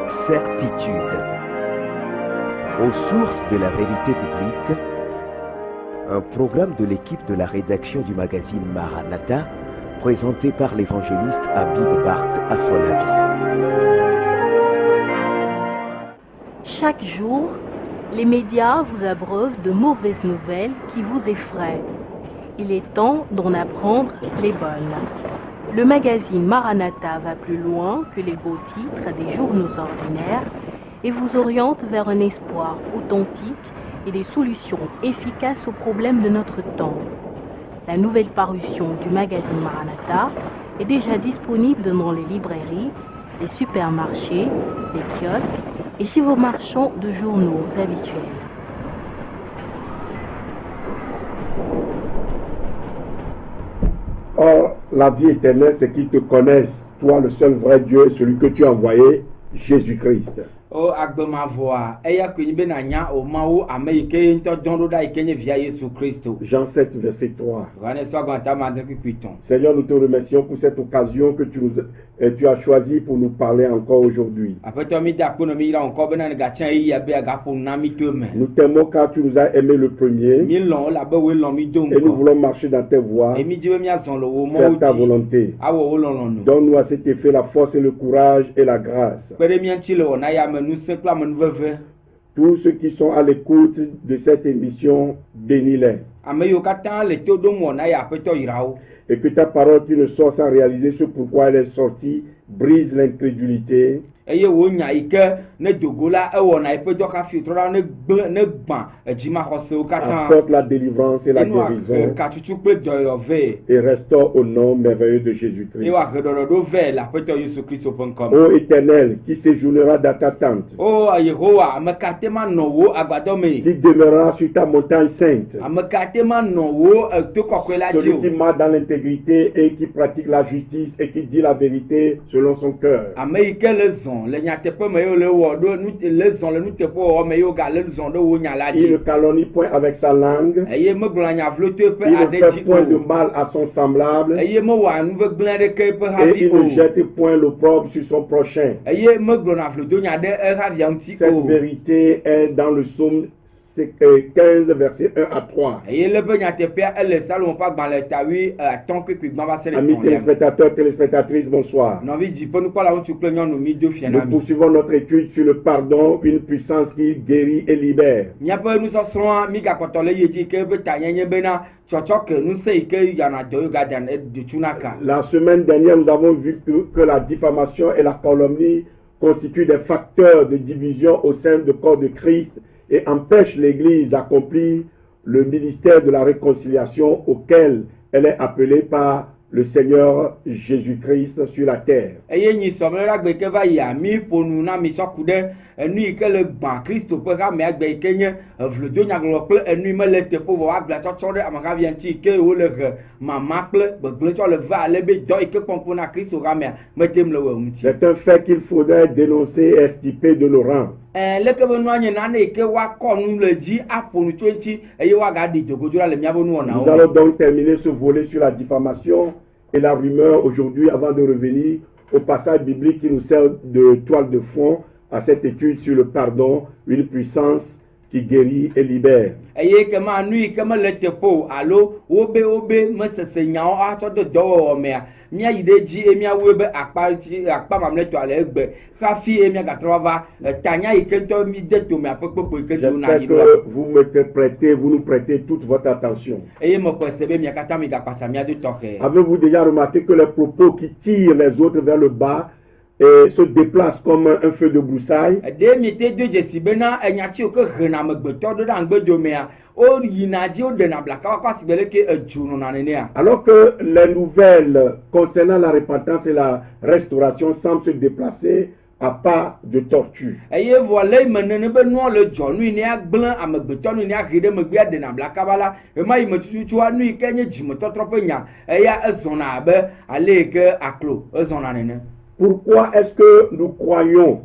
Certitude. Aux sources de la vérité biblique, un programme de l'équipe de la rédaction du magazine Maranatha, présenté par l'évangéliste Habib Bart Afolabi. Chaque jour, les médias vous abreuvent de mauvaises nouvelles qui vous effraient. Il est temps d'en apprendre les bonnes. Le magazine Maranatha va plus loin que les beaux titres des journaux ordinaires et vous oriente vers un espoir authentique et des solutions efficaces aux problèmes de notre temps. La nouvelle parution du magazine Maranatha est déjà disponible dans les librairies, les supermarchés, les kiosques et chez vos marchands de journaux habituels. Or, la vie éternelle, c'est qu'ils te connaissent, toi le seul vrai Dieu, celui que tu as envoyé, Jésus-Christ. O agbemavoa eya kwenye be na nya o mawo ameike nto dondo da ikenye via Yesu Kristo. Jean 7, verset 3. Seigneur, nous te remercions pour cette occasion que tu as choisi pour nous parler encore aujourd'hui. Nous t'aimons car tu nous as aimé le premier et nous voulons marcher dans tes voies, faire ta volonté. Donne-nous à cet effet la force et le courage et la grâce. Tous ceux qui sont à l'écoute de cette émission, bénis-les. Et que ta parole qui ne sort sans réaliser ce pourquoi elle est sortie brise l'incrédulité. Apporte la délivrance et la guérison et restaure au nom merveilleux de Jésus-Christ. Ô Éternel, qui séjournera dans ta tente, qui demeurera sur ta montagne sainte, celui qui marche dans l'intégrité et qui pratique la justice et qui dit la vérité selon son cœur. Il ne calomnie point avec sa langue. Il ne fait point de mal à son semblable. Et il ne jette point l'opprobre sur son prochain. Cette vérité est dans le psaume 15, verset 1 à 3. Amis téléspectateurs, téléspectatrices, bonsoir. Nous poursuivons notre étude sur le pardon, une puissance qui guérit et libère. La semaine dernière, nous avons vu que la diffamation et la calomnie constituent des facteurs de division au sein du corps de Christ et empêche l'Église d'accomplir le ministère de la réconciliation auquel elle est appelée par le Seigneur Jésus-Christ sur la terre. C'est un fait qu'il faudrait dénoncer et extirper de nos rangs. Nous allons donc terminer ce volet sur la diffamation et la rumeur aujourd'hui avant de revenir au passage biblique qui nous sert de toile de fond à cette étude sur le pardon, une puissance qui guérit et libère. J'espère que vous nous prêtez toute votre attention. Avez-vous déjà remarqué que les propos qui tirent les autres vers le bas et se déplacent comme un feu de broussailles? Alors que les nouvelles concernant la repentance et la restauration semblent se déplacer à pas de tortue. Pourquoi est-ce que nous croyons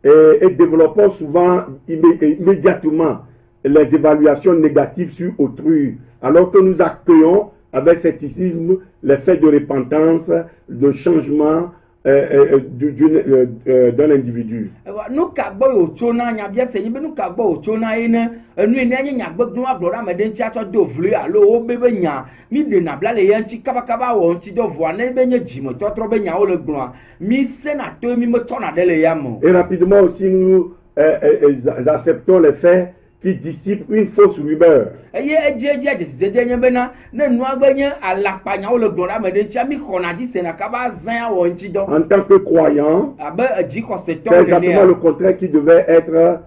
et développons souvent immédiatement les évaluations négatives sur autrui, alors que nous accueillons avec scepticisme les faits de repentance, de changement d'un individu. Nu ka gbɔ yo tso na nyabia se nyi be nu ka gbɔ yo tso na ye ne enu yi ne nye nyagbegblɔ agblɔ ɖe ame ɖe ŋuti atsɔ do vli alo wo be nya mi ɖe na bla le ye ŋuti kabakaba wɔ ŋuti do vɔa ne be nye dzimetɔtrɔ be nyawo le gblɔa mi sena to mi me tsɔna ɖe le ya me. Et rapidement aussi nous acceptons les faits qui dissipent une fausse rumeur. Eye edzi adzesisede nye bena ne nua gbe nye alakpa nyawo le gblɔ ɖe ame ɖe ŋuti mi xɔna dzi sena kaba zã wɔ ŋuti dɔ. En tant que croyant, abe dzixɔsetɔ c'est exactement le contraire qui devait être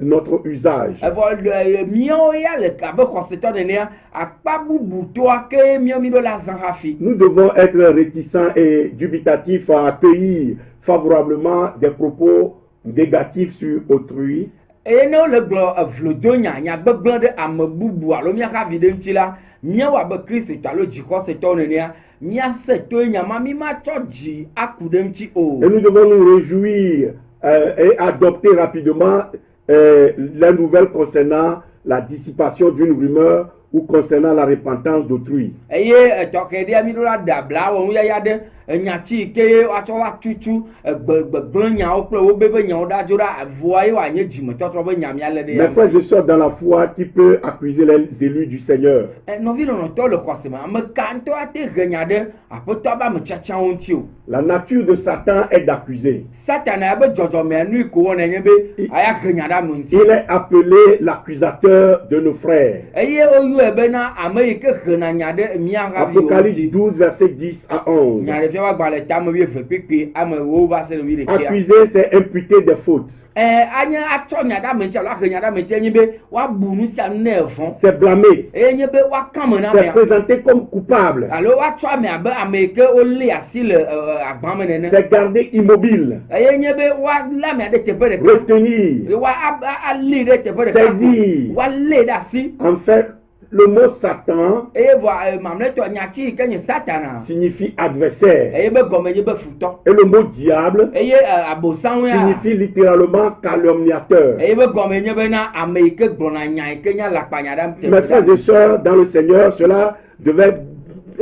notre usage. Evɔ miawo ya le abe xɔsetɔ nenea akpa bubutɔa ke miawo mi ɖo la zã hafi. Nous devons être réticents et dubitatifs à accueillir favorablement des propos négatifs sur autrui. Eye ne wole gblɔ vlodo nyagbegblẽ ɖe ame bubu alo miaxa vi ɖe ŋuti la miawo abe kristo alo dzixɔsetɔwo nenea miase toe nyama mi matsɔ dzi aku ɖe ŋuti o. Et nous devons nous réjouir et adopter rapidement les nouvelles concernant la dissipation d'une rumeur ou concernant la repentance d'autrui. Eye tɔxɛ ɖe mi ɖo la ɖe abla wɔ nuyaya ɖe nyatsi ke woatsɔ wa tutu gbegblẽ nyawo kple wo be nyawo ɖadzo ɖa voa ye wòanye dzimetɔtrɔ be nya mia le ɖe ya. Mes frères et sœurs dans la foi, qui peut accuser les élus du Seigneur? Nɔvi lɔlɔ̃tɔ le xɔse me ame ka ŋutɔ ate he nya ɖe aƒetɔ be ame tsiatsiawo ŋuti o. La nature de Satan est d'accuser. Satana be dzɔdzɔmea nui ko wɔna nye be aya he nya ɖe ame ŋuti. Il est appelé l'accusateur de nos frères. Eye woyɔe bena ame yi ke hena nya ɖe mia haviwo Apocalypse ŋuti. 12, verset 10 à 11. Nyaɖevia wa gbalẽ tame wi eve kpekpe ame wo va se le wi ɖekea. Accuser, c'est imputer des fautes. Anye atsɔ nya ɖe ame ŋuti alo ahe nya ɖe ame ŋuti enye be woabu nu sia nu ne evɔ. C'est blâmer. Eye nye be woakame na C'est amea. présenté comme coupable. Alo woatsɔ ame abe ame yi ke wolé asi le agba me nene. C'est garder immobile. Eye nye be woalé amea ɖe teƒe ɖeka. Retenir. Woalé ɖe teƒe ɖeka. Saisir. Woalé ɖe asi. En fait, le mot Satan Eye vɔ mamlɛtɔ nyatsi yi ke nye satana. signifie adversaire. Eye be gɔme nye be futɔ. Et le mot diable Eye abosanwo ya. signifie littéralement calomniateur. Eye be gɔme nye bena ame yi ke gblɔna nya yi ke nye alakpanya ɖe Mes frères et sœurs dans le Seigneur, cela devait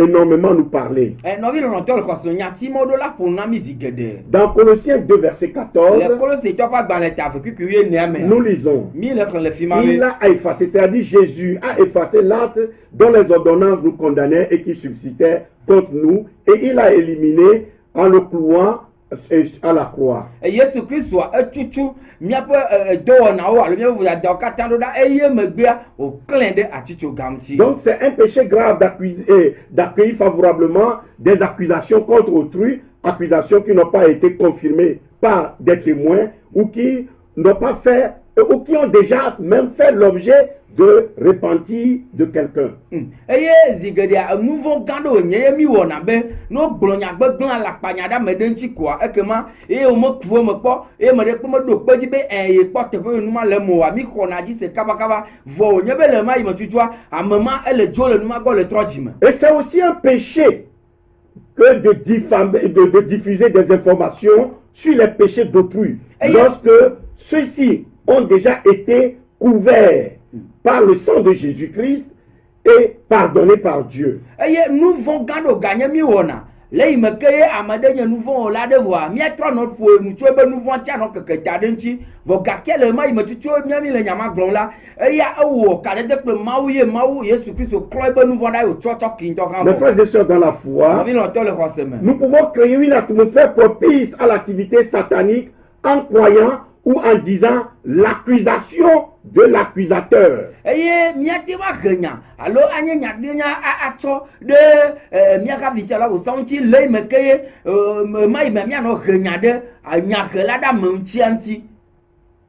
énormément nous parler. Nɔvi lɔlɔ̃tɔ le xɔse nyati mɔ ɖo la ƒo na mi zi geɖe. Dans Colossiens 2, verset 14, Le Kolosetɔ ƒe agbalẽ ta ave kpikpi wi enea me. nous lisons: Mi le xlẽ le fi ma Il be. a effacé, c'est-à-dire Jésus a effacé l'acte dont les ordonnances nous condamnaient et qui subsistait contre nous, et il a éliminé en le clouant à la croix. Yesu Kristoa etutu miaƒe dɔwɔnawo alo miaƒe vodadawo katã ɖo ɖa eye megbea wòklẽ ɖe atitsoga ŋuti. Donc c'est un péché grave d'accueillir favorablement des accusations contre autrui, accusations qui n'ont pas été confirmées par des témoins ou qui n'ont pas fait ou qui ont déjà même fait l'objet de repentir de quelqu'un. Eye zi geɖea enuvɔ gã ɖe wònye ye mi wɔna be ne wogblɔ nyagbegblẽ alakpanya ɖe ame ɖe ŋuti koa ekema eye womeku eme kpɔ eye ame ɖe kpe meɖo kpe dzi be ye kpɔ teƒe ye numa le mo wa mi xɔna dzi se kabakaba vɔ wònye be le ma yi me tutua ame ma ele dzo le numa gbɔ le trɔ dzi me. Et c'est aussi un péché que de diffuser des informations sur les péchés d'autrui lorsque ceux-ci ont déjà été couverts par le sang de Jésus-Christ et pardonnés par Dieu. Eye nuvɔ gã ɖo ganye mi wɔna le yi me ke ye ame ɖe nye nuvɔ wɔla ɖe vɔa miatrɔ nɔ ƒo enu tso ebe nuvɔ tia nɔ keke ta ɖe ŋuti vɔ gake le ma yi me tutu mi le nyama gblɔm la eya ewɔ kaɖede kple Mawu ye Mawu Yesu Kristo klɔ ebe nuvɔ ɖa wòtsɔ tsɔ kintɔ hã Mes frères et sœurs dans la foi, Nɔvi lɔlɔ̃tɔ le xɔse me. nous pouvons créer une atmosphère propice à l'activité satanique en croyant ou en disant l'accusation de l'accusateur. Eye miate wa he nya alo anye nya ɖe nya atsɔ ɖe miaxa vitsa la wòsa ŋuti le yi me ke ye ma yi me mianɔ he nya ɖe nyahela ɖe ame ŋutia ŋuti.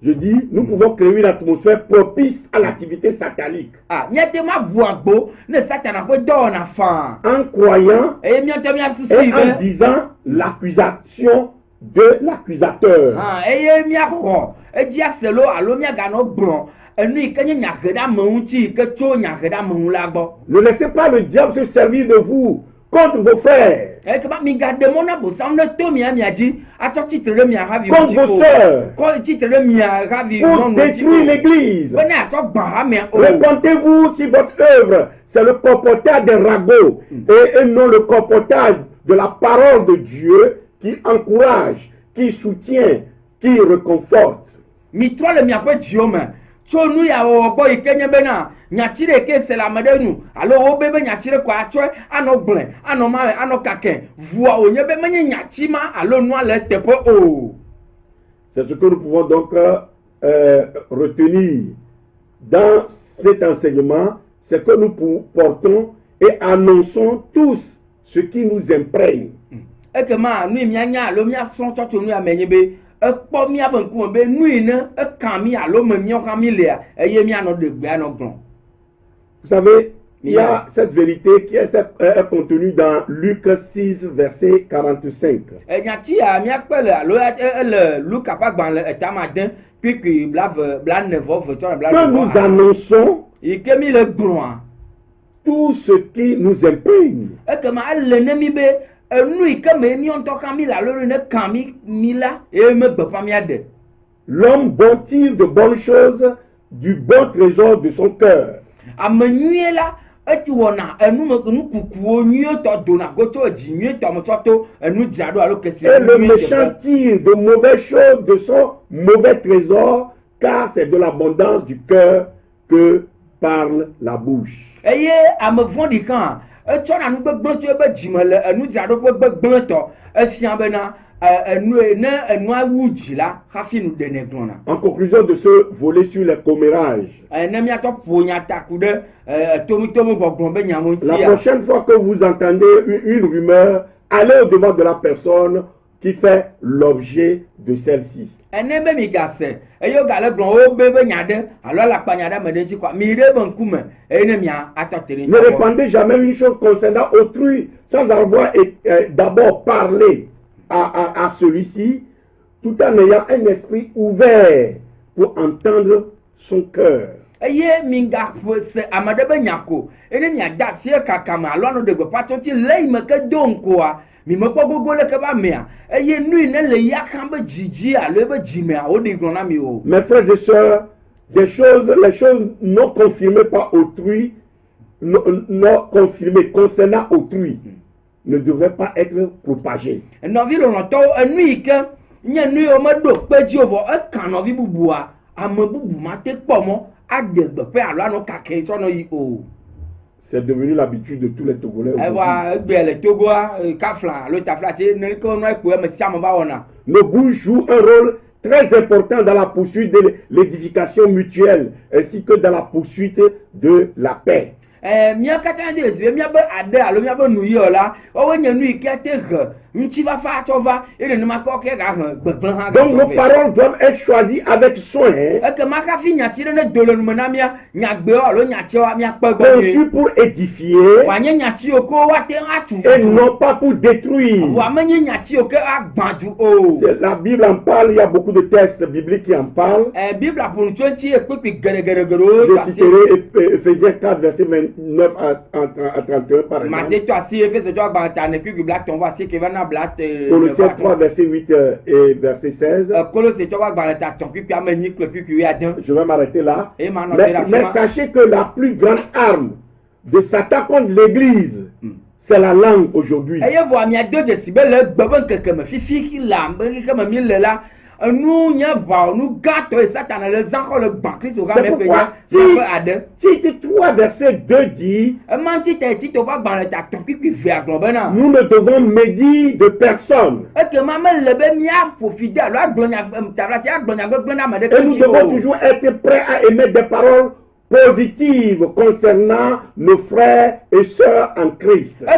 Je dis, nous pouvons créer une atmosphère propice à l'activité satanique. Miate ma bu agbo ne satana ƒe dɔwɔna faa. En croyant Eye miate miasusu et yi en be. disant l'accusation de l'accusateur. Eye miaxɔ edzia selo alo miaganɔ gblɔ enu yi ke nye nyahe ɖe ame ŋuti yi ke tso nyahe ɖe ame ŋu la gbɔ. Ne laissez pas le diable se servir de vous contre vos frères, Ekema migaɖe mɔ na bosam ne to mia dzi atsɔ tsitre ɖe mia havi contre vos sœurs, kɔ tsitre ɖe mia havi pour nyɔnu ŋuti détruire l'église. be ne atsɔ gbã hamea o. Répentez-vous si votre œuvre, c'est le colportage des ragots et non le colportage de la parole de Dieu qui encourage, qui soutient, qui réconforte. Mitro le miape diome. So nu ya wo gbo ikenye be na nyachire ke se la medenu alo wo bebe nyachire kwa atwe ano gble ano ma ano kaken voa onye be menye nyachima alo nu ale tepo o. C'est ce que nous pouvons donc retenir dans cet enseignement, c'est que nous portons et annonçons tous ce qui nous imprègne. Et que ma nu mianya lo mia son chocho nu amenye be ekpo mi abanku be nu ina e kan mi alo me mi o kan mi le eye mi ano de gbe ano gbon. Vous savez, il y a cette vérité qui est contenue dans Luc 6, verset 45. E nyati a mi akpele alo le Luc apagban le etamaden puis que bla nevo voto bla. Que nous annonçons ike mi le gbon tout ce qui nous imprègne. E que ma le ne mi be enu ike me ni on to kan mi la lo ne kan mi la e me gbe pa mi ade. L'homme bon tire de bonnes choses du bon trésor de son cœur. Amenyue la eti wona enu me nu kukuo nyue to dona goto ji nyue to mo to enu diado alo kesi. Et le méchant tire de mauvaises choses de son mauvais trésor, car c'est de l'abondance du cœur que parle la bouche. Eye ame vondi kan e na nu gbegblon to be jimele enu diado fo gbegblon to e fian be na enu awuji la hafi nu dene glona. En conclusion de ce volet sur les commérages, Ne mi ato ponya takude tomi gogbon be nyamo la ntia. prochaine fois que vous entendez une rumeur, allez au-devant de la personne qui fait l'objet de celle-ci. Ene be mi gase eyo gale glon o be nyade alo la panyada me denji kwa mi re bon kume ene mi atotere. Ne répandez jamais une chose concernant autrui sans avoir d'abord parlé à celui-ci, tout en ayant un esprit ouvert pour entendre son cœur. Eye minga se amade be nyako ene mi ada se kakama alo no de go patoti lei me ke donkoa mi me gogo le ke ba mea eye nu ne le ya kan be jiji alo be jimea o de glona mi o. Mes frères et sœurs, les choses non confirmées par autrui, non confirmées concernant autrui, ne devraient pas être propagées. No vi lo to enu ike nye nu o me do peji ovo e kan no vi bubua ame bubu ma te pomo adegbe pe alo ano kake to no yi o. C'est devenu l'habitude de tous les Togolais. Nos bouches jouent un rôle très important dans la poursuite de l'édification mutuelle ainsi que dans la poursuite de la paix. Donc nos paroles doivent être choisies avec soin, conçues pour édifier et non pas pour détruire. La Bible en parle, il y a beaucoup de textes bibliques qui en parlent. Je citerai Ephésiens 4, verset 29 à 31 par exemple. Colossiens 3, verset 8 et verset 16. Je vais m'arrêter là. Mais sachez que la plus grande arme de Satan contre l'Église, c'est la langue aujourd'hui. Nous nous gâtons et Satan les encore le banc Christ au C'est pourquoi Tite 3 verset 2 dit nous ne devons médire de personne et nous devons toujours être prêts à émettre des paroles positives concernant nos frères et sœurs en Christ. Dans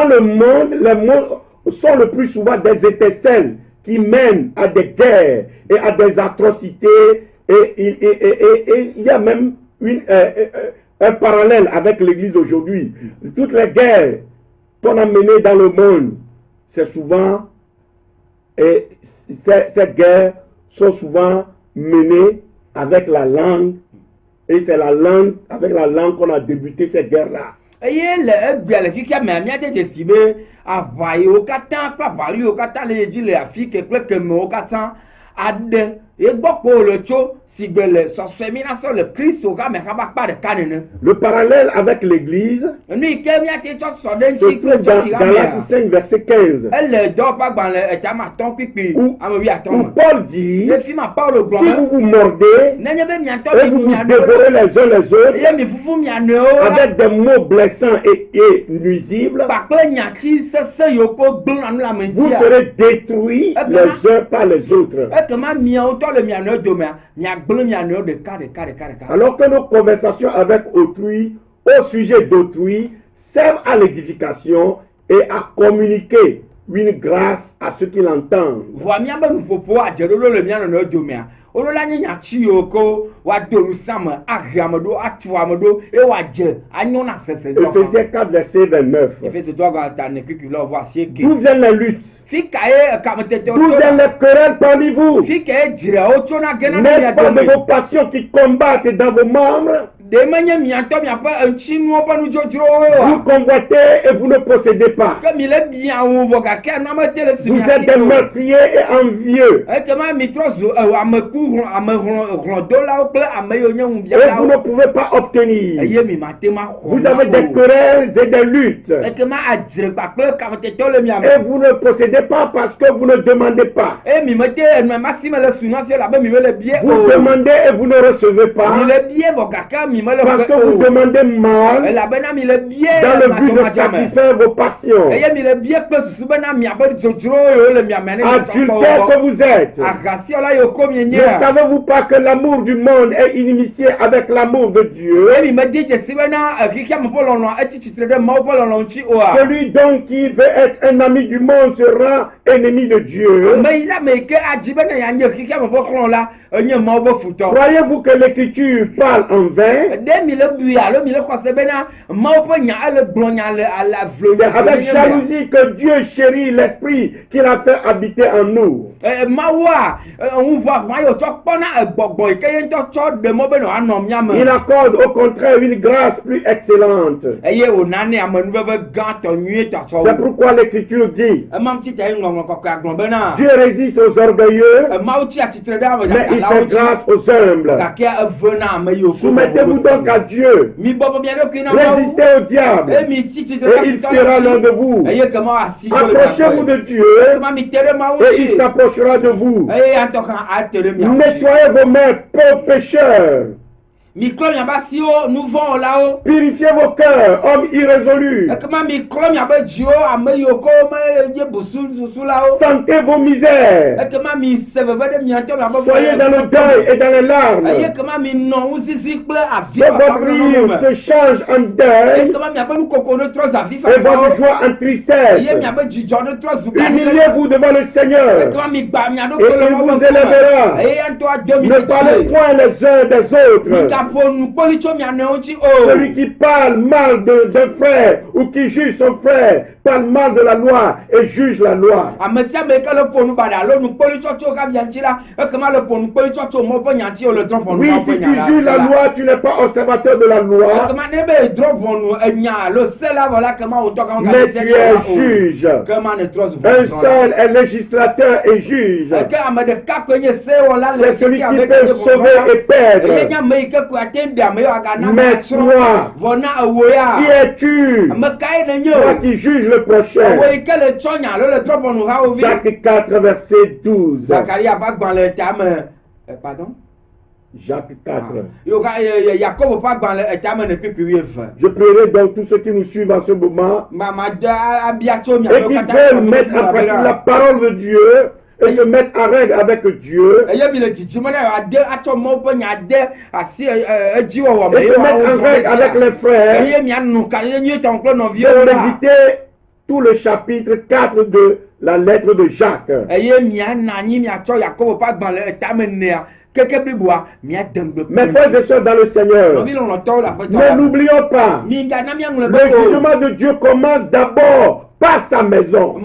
le monde, les mots sont le plus souvent des étincelles qui mènent à des guerres et à des atrocités. Et il y a même un parallèle avec l'Église aujourd'hui. Toutes les guerres qu'on a menées dans le monde, c'est souvent, et ces guerres sont souvent menées avec la langue, et c'est avec la langue qu'on a débuté ces guerres-là. Le parallèle avec l'Église se trouve dans Galates 5, verset 15. Où Paul dit, si vous vous mordez et vous vous dévorez les uns les autres avec des mots blessants et nuisibles, vous serez détruits les uns par les autres. Alors que nos conversations avec autrui, au sujet d'autrui, servent à l'édification et à communiquer une grâce à ceux qui l'entendent. Éphésiens 4, verset 29. D'où viennent les luttes? D'où viennent les querelles parmi vous? N'est-ce pas de vos passions qui combattent dans vos membres? Vous convoitez et vous ne possédez pas. Vous êtes des meurtriers et envieux. Et vous ne pouvez pas obtenir. Vous avez des querelles et des luttes. Et vous ne possédez pas parce que vous ne demandez pas. Vous demandez et vous ne recevez pas. Parce que vous demandez mal dans le but de satisfaire vos passions. Adultère que vous êtes, ne savez-vous pas que l'amour du monde est inimitié avec l'amour de Dieu? Celui donc qui veut être un ami du monde sera ennemi de Dieu. Croyez-vous que l'écriture parle en vain? C'est avec jalousie que Dieu chérit l'esprit qu'il a fait habiter en nous. Il accorde au contraire une grâce plus excellente. C'est pourquoi l'écriture dit, Dieu résiste aux orgueilleux, mais il fait grâce aux humbles. Soumettez-vous donc à Dieu. Résistez au diable et il fuira loin de vous. Approchez-vous de Dieu et il s'approchera de vous. Nettoyez vos mains, pauvres pécheurs. Purifiez vos cœurs, hommes irrésolus. Sentez vos misères. Soyez dans le deuil et dans les larmes. Que votre rire se change en deuil et votre joie en tristesse. Humiliez-vous devant le Seigneur et il vous élèvera. Ne parlez point les uns des autres. Celui qui parle mal d'un frère ou qui juge son frère parle mal de la loi et juge la loi. Oui, si tu juges la loi, tu n'es pas observateur de la loi, mais tu es juge. Un seul est législateur et juge. C'est celui qui peut sauver et perdre. Mais toi, qui es-tu? Toi qui juges le prochain. Jacques 4, verset 12. Pardon? Jacques 4. Je prierai donc tous ceux qui nous suivent en ce moment et qui veulent mettre en pratique la parole de Dieu et se mettre en règle avec Dieu et se mettre en règle avec les frères pour méditer tout le chapitre 4 de la lettre de Jacques. Mes frères et sœurs dans le Seigneur, ne n'oublions pas, le jugement de Dieu commence d'abord par sa maison.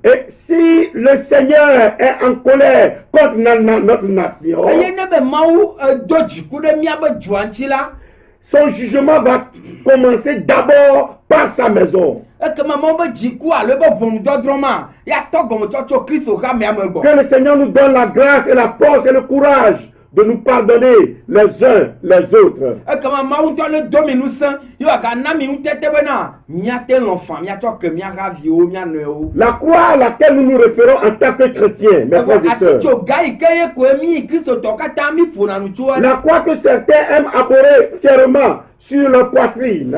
Et si le Seigneur est en colère contre notre nation, son jugement va commencer d'abord par dans sa maison. Que le Seigneur nous donne la grâce et la force et le courage de nous pardonner les uns les autres. La croix à laquelle nous nous référons en tant que chrétiens, mes frères et sœurs. La croix que certains aiment adorer fièrement sur leur poitrine.